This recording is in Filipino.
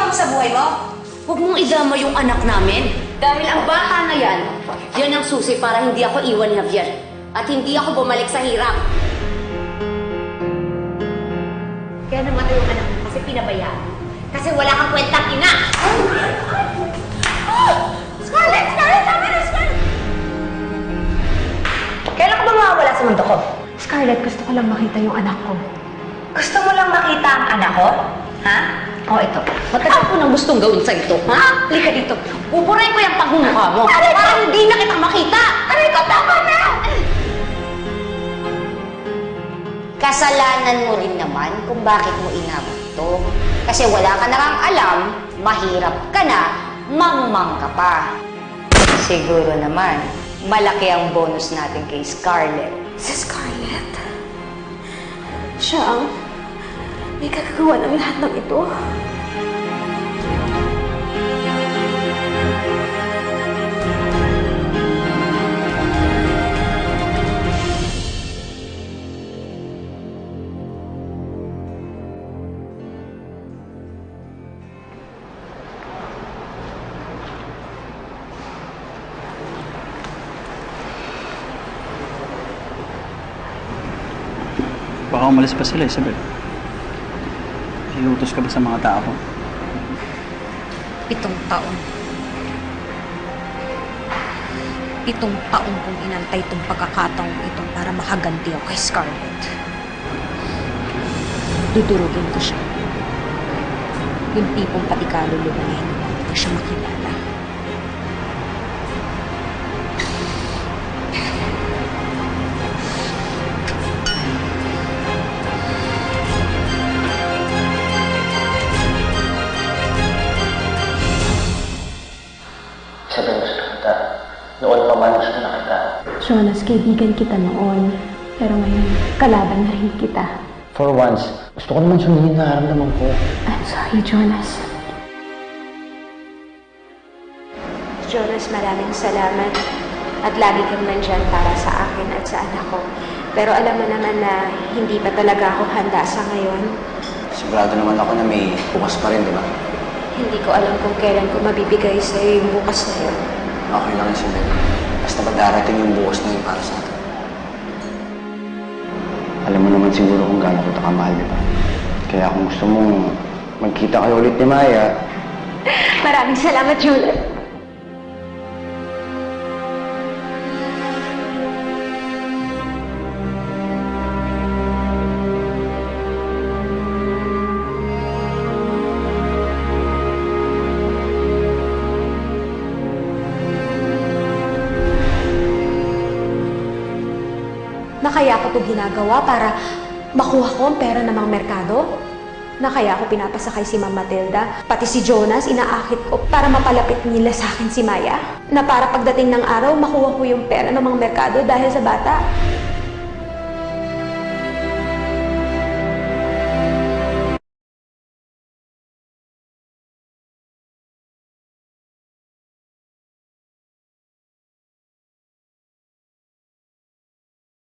mo sa buhay mo? Huwag mong idama yung anak namin. Dahil ang bata na yan, yan ang susi para hindi ako iwan ni Javier. At hindi ako bumalik sa hirap. Kaya namatay yung anak mo kasi pinabayaan. Kasi wala kang kwentang ina! Scarlett! Scarlett! Tama na, Scarlett! Kailan ka ba mawawala sa mundo ko? Scarlett, gusto ko lang makita yung anak ko. Gusto mo lang makita ang anak ko? Ha? O ito, matagal ko nang gustong gawin sa ito, ha? Halika dito. Buburay ko yung pagmumukha mo. Para hindi na kita makita. Aray ko, tama na! Kasalanan mo rin naman kung bakit mo inabot to. Kasi wala ka na kang alam, mahirap ka na, mangmang ka pa. Siguro naman, malaki ang bonus natin kay Scarlett. Si Scarlett? Siya ang may kagagawa ng lahat ng ito? Baka umalis pa sila, Isabel. Iutos ka ba sa mga tao ko? 7 taon. 7 taon kong inantay itong pagkakataong ito para makaganti ako kay Scarlett. Dudurugin ko siya. Yung tipong pati kaluluwa niya hindi ko siya makilala. Sabi gusto kita. Noon pa man gusto na kita. Jonas, kaibigan kita noon. Pero ngayon, kalaban na rin kita. For once, gusto ko naman sundin na nararamdaman ko. I'm sorry, Jonas. Jonas, maraming salamat. At lagi kang nandyan para sa akin at sa anak ko. Pero alam mo naman na hindi pa talaga ako handa sa ngayon. Sigurado naman ako na may bukas pa rin, di ba? Hindi ko alam kung kailan ko mabibigay sa'yo yung bukas na yun. Okay lang yun, Isabel. Basta ba darating yung bukas na yun para sa atin? Alam mo naman siguro kung gaano kita kamahal, di ba? Kaya kung gusto mong magkita kayo ulit ni Maya... Maraming salamat, Juliet. Na kaya ko ito ginagawa para makuha ko ang pera ng mga merkado? Na kaya ako pinapasakay si Ma'am Matilda, pati si Jonas, inaakit ko para mapalapit nila sa akin si Maya? Na para pagdating ng araw, makuha ko yung pera ng mga merkado dahil sa bata?